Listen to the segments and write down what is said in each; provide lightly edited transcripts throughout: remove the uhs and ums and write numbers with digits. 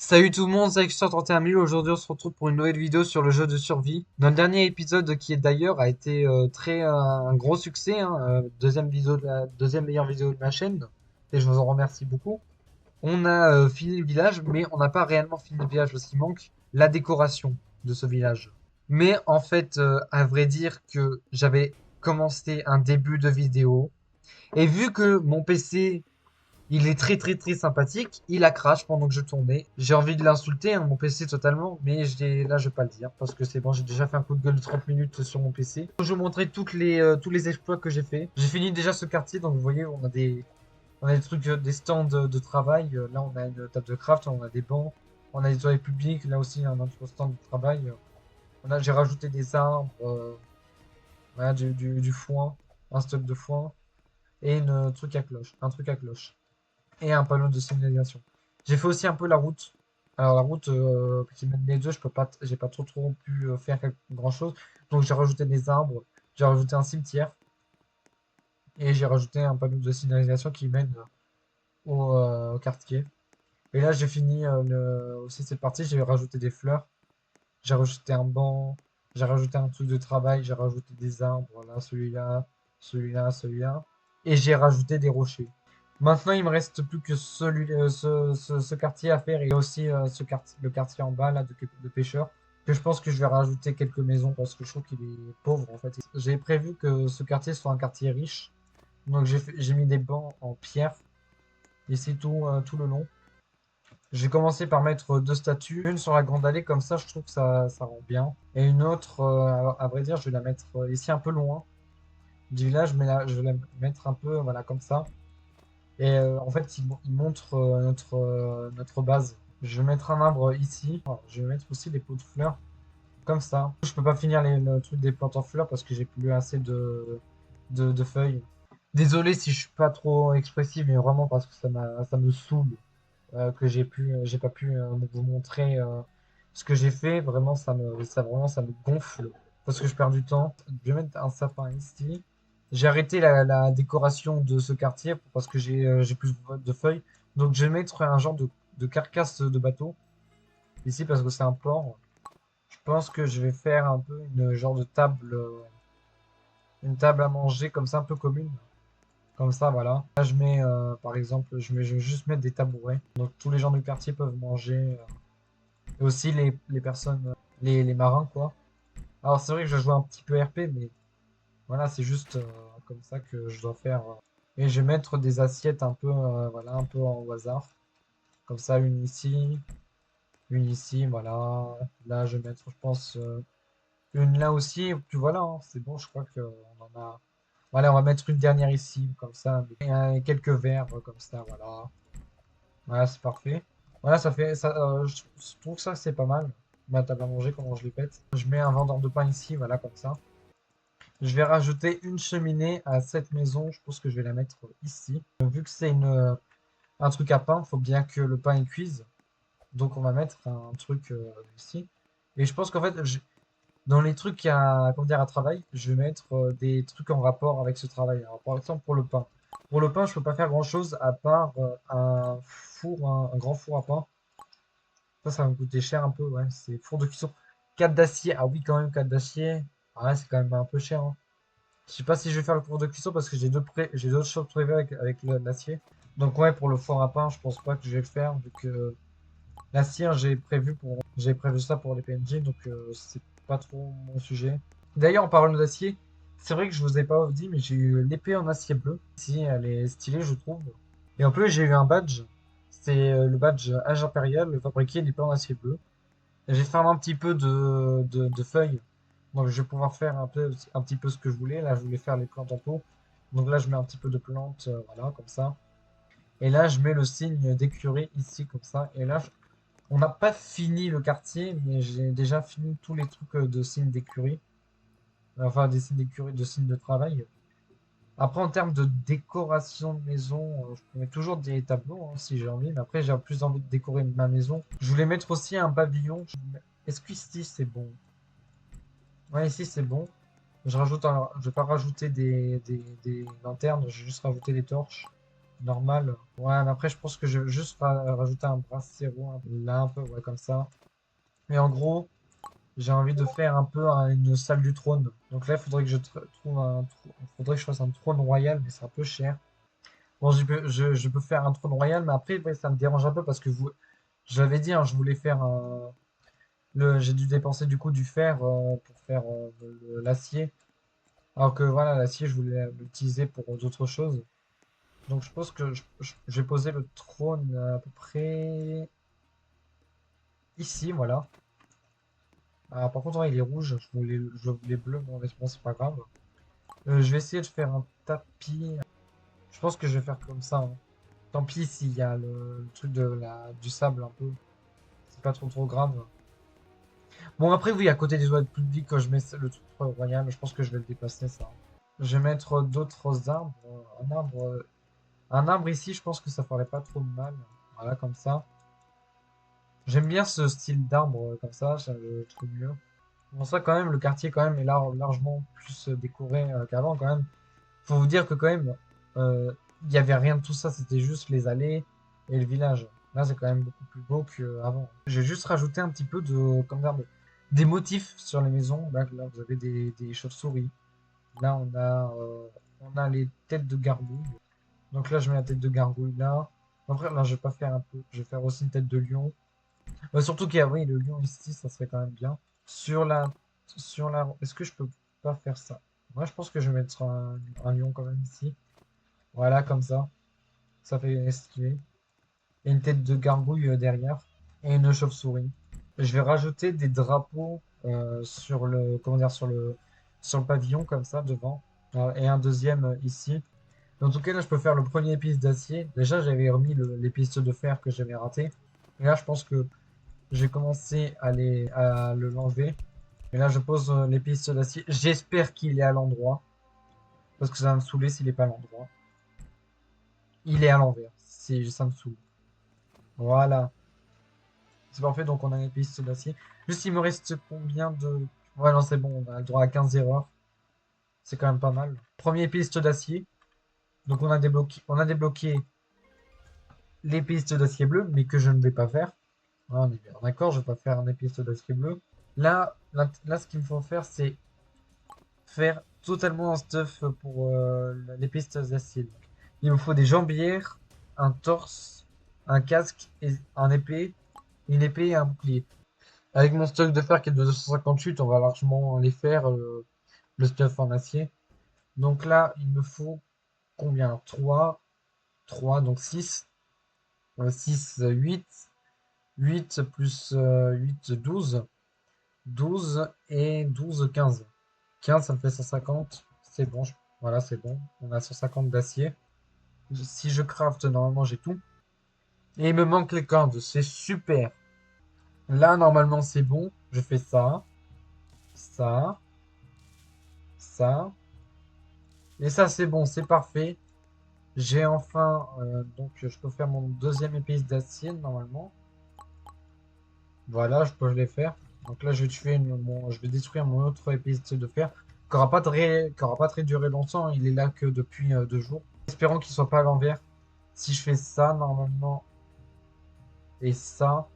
Salut tout le monde, c'est Extra 31 000. Aujourd'hui, on se retrouve pour une nouvelle vidéo sur le jeu de survie. Dans le dernier épisode, qui est d'ailleurs a été un gros succès, hein, deuxième meilleure vidéo de ma chaîne, et je vous en remercie beaucoup. On a fini le village, mais on n'a pas réellement fini le village parce qu'il manque la décoration de ce village. Mais en fait, à vrai dire que j'avais commencé un début de vidéo, et vu que mon PC il est très sympathique. Il a crash pendant que je tournais. J'ai envie de l'insulter, hein, mon PC totalement, mais là je vais pas le dire parce que c'est bon, j'ai déjà fait un coup de gueule de 30 minutes sur mon PC. Je vais vous montrer tous les exploits que j'ai fait. J'ai fini déjà ce quartier, donc vous voyez, on a des trucs, des stands de travail. Là, on a une table de craft, on a des bancs, on a des toilettes publiques. Là aussi, un autre stand de travail. J'ai rajouté des arbres, voilà, du foin, un stock de foin et un truc à cloche et un panneau de signalisation. J'ai fait aussi un peu la route. Alors la route qui mène les deux, je peux pas, j'ai pas trop pu faire grand chose. Donc j'ai rajouté des arbres, j'ai rajouté un cimetière et j'ai rajouté un panneau de signalisation qui mène au quartier. Et là j'ai fini aussi cette partie, j'ai rajouté des fleurs, j'ai rajouté un banc, j'ai rajouté un truc de travail, j'ai rajouté des arbres, voilà, celui-là. Et j'ai rajouté des rochers. Maintenant, il me reste plus que ce quartier à faire et aussi le quartier en bas là, de pêcheurs. Que je pense que je vais rajouter quelques maisons parce que je trouve qu'il est pauvre en fait. J'ai prévu que ce quartier soit un quartier riche. Donc j'ai mis des bancs en pierre ici tout le long. J'ai commencé par mettre deux statues, une sur la grande allée, comme ça je trouve que ça rend bien. Et une autre, à vrai dire, je vais la mettre ici un peu loin du village, mais là je vais la mettre un peu voilà, comme ça. Et en fait, il montre notre base. Je vais mettre un arbre ici. Alors, je vais mettre aussi des pots de fleurs, comme ça. Je peux pas finir le truc des plantes en fleurs parce que j'ai plus assez de feuilles. Désolé si je suis pas trop expressif, mais vraiment parce que ça me saoule j'ai pas pu vous montrer ce que j'ai fait. Vraiment, ça me gonfle parce que je perds du temps. Je vais mettre un sapin ici. J'ai arrêté la décoration de ce quartier parce que j'ai plus de feuilles. Donc, je vais mettre un genre de carcasse de bateau ici parce que c'est un port. Je pense que je vais faire un peu une genre de table, une table à manger comme ça, un peu commune. Comme ça, voilà. Là, par exemple, je vais juste mettre des tabourets. Donc, tous les gens du quartier peuvent manger. Et aussi les personnes, les marins, quoi. Alors, c'est vrai que je joue un petit peu RP, mais voilà, c'est juste comme ça que je dois faire. Et je vais mettre des assiettes un peu, voilà, un peu au hasard. Comme ça, une ici, voilà. Là, je vais mettre, je pense, une là aussi. Et puis voilà, hein, c'est bon, je crois qu'on en a. Voilà, on va mettre une dernière ici, comme ça. Et, quelques verres, comme ça, voilà. Voilà, c'est parfait. Voilà, ça fait ça. Je trouve que ça c'est pas mal. Ma table à manger, comment je les pète. Je mets un vendeur de pain ici, voilà, comme ça. Je vais rajouter une cheminée à cette maison. Je pense que je vais la mettre ici. Vu que c'est un truc à pain, il faut bien que le pain y cuise. Donc on va mettre un truc ici. Et je pense qu'en fait, dans les trucs comment dire, à travail, je vais mettre des trucs en rapport avec ce travail. Alors, par exemple, pour le pain. Pour le pain, je peux pas faire grand-chose à part un grand four à pain. Ça va me coûter cher un peu, ouais. C'est four de cuisson. 4 d'acier. Ah oui, quand même, 4 d'acier. Ah ouais, c'est quand même un peu cher, hein. Je sais pas si je vais faire le four de cuisson parce que j'ai d'autres choses prévues avec l'acier. Donc ouais, pour le four à pain, je pense pas que je vais le faire vu que l'acier, hein, j'ai prévu ça pour les PNJ, donc c'est pas trop mon sujet. D'ailleurs, en parlant d'acier, c'est vrai que je vous ai pas dit, mais j'ai eu l'épée en acier bleu. Si, elle est stylée, je trouve. Et en plus, j'ai eu un badge. C'est le badge Âge Impérial, fabriqué l'épée en acier bleu. J'ai fait un petit peu de feuilles. Donc, je vais pouvoir faire un petit peu ce que je voulais. Là, je voulais faire les plantes en pot. Donc là, je mets un petit peu de plantes, voilà, comme ça. Et là, je mets le signe d'écurie ici, comme ça. Et là, on n'a pas fini le quartier, mais j'ai déjà fini tous les trucs de signes d'écurie. Enfin, des signes d'écurie, de signes de travail. Après, en termes de décoration de maison, je peux mettre toujours des tableaux hein, si j'ai envie. Mais après, j'ai plus envie de décorer ma maison. Je voulais mettre aussi un pavillon. Est-ce que ici c'est bon? Ouais, ici c'est bon. Je vais pas rajouter des lanternes, je vais juste rajouter des torches. normal. Ouais, mais après, je pense que je vais juste rajouter un bracero là, un peu, ouais, comme ça. Et en gros, j'ai envie de faire un peu une salle du trône. Donc là, il faudrait que trouve faudrait que je fasse un trône royal, mais c'est un peu cher. Bon, je peux faire un trône royal, mais après, ouais, ça me dérange un peu parce que je l'avais dit, hein, je voulais faire j'ai dû dépenser du coup du fer pour faire l'acier. Alors que voilà, l'acier, je voulais l'utiliser pour d'autres choses. Donc je pense que je vais poser le trône à peu près ici, voilà. Ah, par contre, ouais, il est rouge, je voulais bleu, bon, mais bon, c'est pas grave. Je vais essayer de faire un tapis. Je pense que je vais faire comme ça, hein. Tant pis s'il y a le truc du sable un peu. C'est pas trop grave. Bon, après, oui, à côté des toilettes publiques, quand je mets le truc royal, je pense que je vais le dépasser, ça. Je vais mettre d'autres arbres. Un arbre ici, je pense que ça ferait pas trop de mal. Voilà, comme ça. J'aime bien ce style d'arbre comme ça, je trouve mieux. Bon, ça, quand même, le quartier, quand même, est largement plus décoré qu'avant, quand même. Faut vous dire que, quand même, euh, il y avait rien de tout ça, c'était juste les allées et le village. Là, c'est quand même beaucoup plus beau qu'avant. J'ai juste rajouté un petit peu comme d'herbe, des motifs sur les maisons. Là, vous avez des chauves-souris. Là, on a les têtes de gargouilles. Donc là, je mets la tête de gargouille là. Après, là, je vais pas faire un peu. Je vais faire aussi une tête de lion. Surtout qu'il y a, oui, le lion ici, ça serait quand même bien. Sur la, est-ce que je peux pas faire ça? Moi, je pense que je vais mettre un lion quand même ici. Voilà, comme ça. Ça fait stylé. Et une tête de gargouille derrière. Et une chauve-souris. Je vais rajouter des drapeaux sur comment dire, sur le pavillon comme ça devant. Et un deuxième ici. En tout cas, là, je peux faire le premier épice d'acier. Déjà, j'avais remis l'épice de fer que j'avais raté. Et là, je pense que j'ai commencé à l'enlever. Et là, je pose l'épice d'acier. J'espère qu'il est à l'endroit. Parce que ça va me saouler s'il n'est pas à l'endroit. Il est à l'envers. Ça me saoule. Voilà. C'est parfait. Donc, on a l'épice d'acier. Juste, il me reste combien de. Ouais, non, c'est bon. On a le droit à 15 erreurs. C'est quand même pas mal. Premier épice d'acier. Donc, on a débloqué les pistes d'acier bleu, mais que je ne vais pas faire. Ah, on est bien d'accord, je vais pas faire un épice d'acier bleu. Là, ce qu'il me faut faire, c'est faire totalement un stuff pour les pistes d'acier. Il me faut des jambières, un torse, un casque, et une épée et un bouclier. Avec mon stock de fer qui est de 258, on va largement les faire, le stuff en acier. Donc là, il me faut combien? 3, donc 6. 6, 8. 8 plus 8, 12. 12 et 12, 15. 15, ça me fait 150. C'est bon, voilà, c'est bon. On a 150 d'acier. Si je craft, normalement, j'ai tout. Et il me manque les cordes, c'est super. Là, normalement, c'est bon. Je fais ça, ça, ça. Et ça, c'est bon, c'est parfait. J'ai enfin, donc, je peux faire mon deuxième épice d'acier, normalement. Voilà, je peux les faire. Donc là, je vais détruire mon autre épice de fer, qui aura pas très duré longtemps. Il est là que depuis 2 jours. Espérons qu'il soit pas à l'envers. Si je fais ça, normalement, et ça,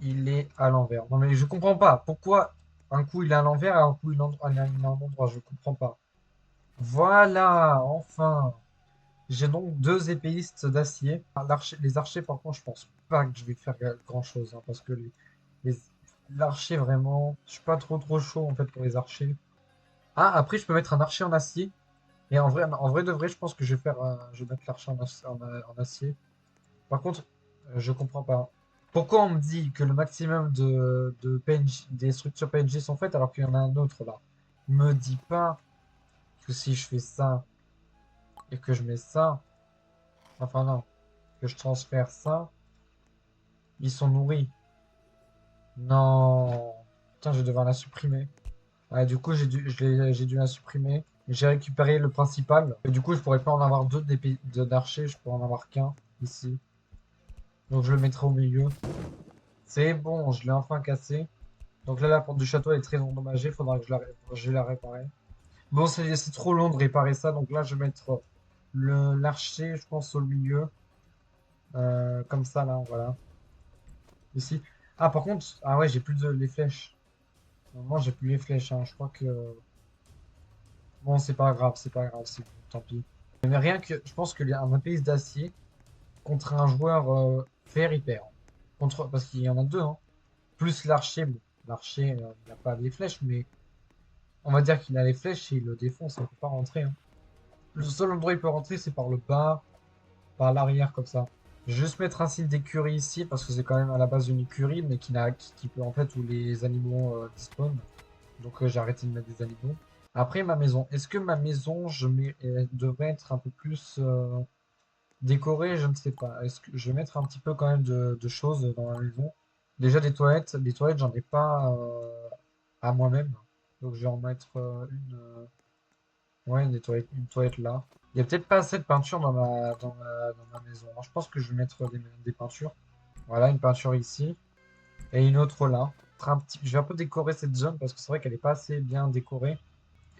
il est à l'envers. Non, mais je comprends pas. Pourquoi un coup il est à l'envers et un coup il est à un endroit? Je comprends pas. Voilà, enfin. J'ai donc deux épéistes d'acier. Les archers, par contre, je pense pas que je vais faire grand-chose, hein, parce que les- l'archer, vraiment, je suis pas trop chaud en fait pour les archers. Ah, après, je peux mettre un archer en acier. Et en vrai de vrai, je pense que je vais mettre l'archer en acier. Par contre, je comprends pas. Pourquoi on me dit que le maximum de PNJ, des structures PNJ sont faites alors qu'il y en a un autre là? Me dis pas que si je fais ça et que je mets ça, enfin non, que je transfère ça, ils sont nourris. Non. Putain, je vais devoir la supprimer. Ouais, du coup, j'ai dû la supprimer. J'ai récupéré le principal. Et du coup, je pourrais pas en avoir deux d'archers, je pourrais en avoir qu'un ici. Donc je le mettrai au milieu. C'est bon, je l'ai enfin cassé. Donc là, la porte du château est très endommagée, il faudra que je la réparer. Bon, c'est trop long de réparer ça, donc là, je vais mettre l'archer, je pense, au milieu. Comme ça, là, voilà. Ici. Ah, par contre, ah ouais, j'ai plus les flèches. Moi, j'ai plus les flèches, hein. Je crois que. Bon, c'est pas grave, c'est pas grave, c'est bon, tant pis. Mais rien que, je pense qu'il y a un épéiste d'acier contre un joueur fer, il perd. Parce qu'il y en a deux, hein. Plus l'archer, bon, l'archer, il n'a pas les flèches, mais on va dire qu'il a les flèches et il le défonce, il ne peut pas rentrer, hein. Le seul endroit où il peut rentrer, c'est par le bas, par l'arrière, comme ça. Je vais juste mettre un signe d'écurie ici, parce que c'est quand même à la base une écurie, mais qui peut, en fait, où les animaux dispawnent. Donc j'ai arrêté de mettre des animaux. Après, ma maison. Est-ce que ma maison, elle devrait être un peu plus décorée? Je ne sais pas. Est-ce que je vais mettre un petit peu quand même de choses dans la maison? Déjà des toilettes. Des toilettes, j'en ai pas à moi-même. Donc je vais en mettre ouais, une toilette là. Il y a peut-être pas assez de peinture dans ma maison, hein. Je pense que je vais mettre des peintures. Voilà, une peinture ici. Et une autre là. Je vais un peu décorer cette zone parce que c'est vrai qu'elle est pas assez bien décorée.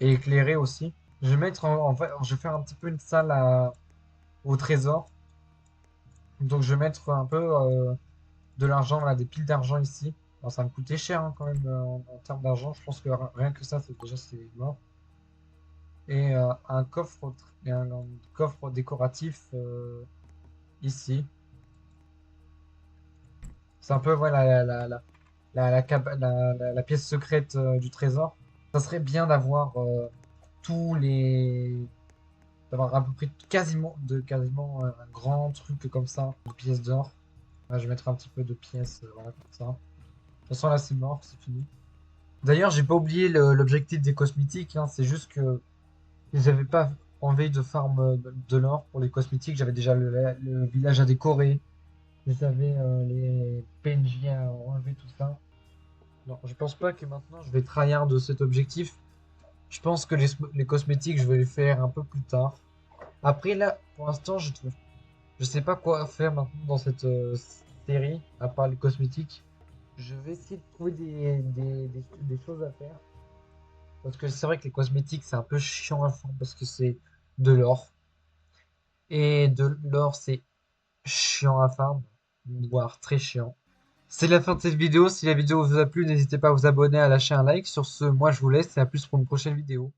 Et éclairée aussi. Je vais mettre en fait, je vais faire un petit peu une salle au trésor. Donc je vais mettre un peu de l'argent, là, des piles d'argent ici. Alors, ça va me coûter cher hein, quand même en termes d'argent. Je pense que rien que ça, c'est mort. Et un coffre décoratif ici. C'est un peu voilà, la pièce secrète du trésor. Ça serait bien tous les d'avoir à peu près quasiment un grand truc comme ça, de pièces d'or. Là, je vais mettre un petit peu de pièces, voilà, comme ça. De toute façon, là, c'est mort, c'est fini. D'ailleurs, j'ai pas oublié l'objectif des cosmétiques, hein, c'est juste que j'avais pas envie de farm de l'or pour les cosmétiques. J'avais déjà le village à décorer. J'avais les PNJ à enlever, tout ça. Non, je pense pas que maintenant je vais tryhard de cet objectif. Je pense que les cosmétiques, je vais les faire un peu plus tard. Après, là, pour l'instant, je sais pas quoi faire maintenant dans cette série, à part les cosmétiques. Je vais essayer de trouver des choses à faire. Parce que c'est vrai que les cosmétiques, c'est un peu chiant à faire parce que c'est de l'or. Et de l'or, c'est chiant à farm, voire très chiant. C'est la fin de cette vidéo. Si la vidéo vous a plu, n'hésitez pas à vous abonner, à lâcher un like. Sur ce, moi je vous laisse et à plus pour une prochaine vidéo.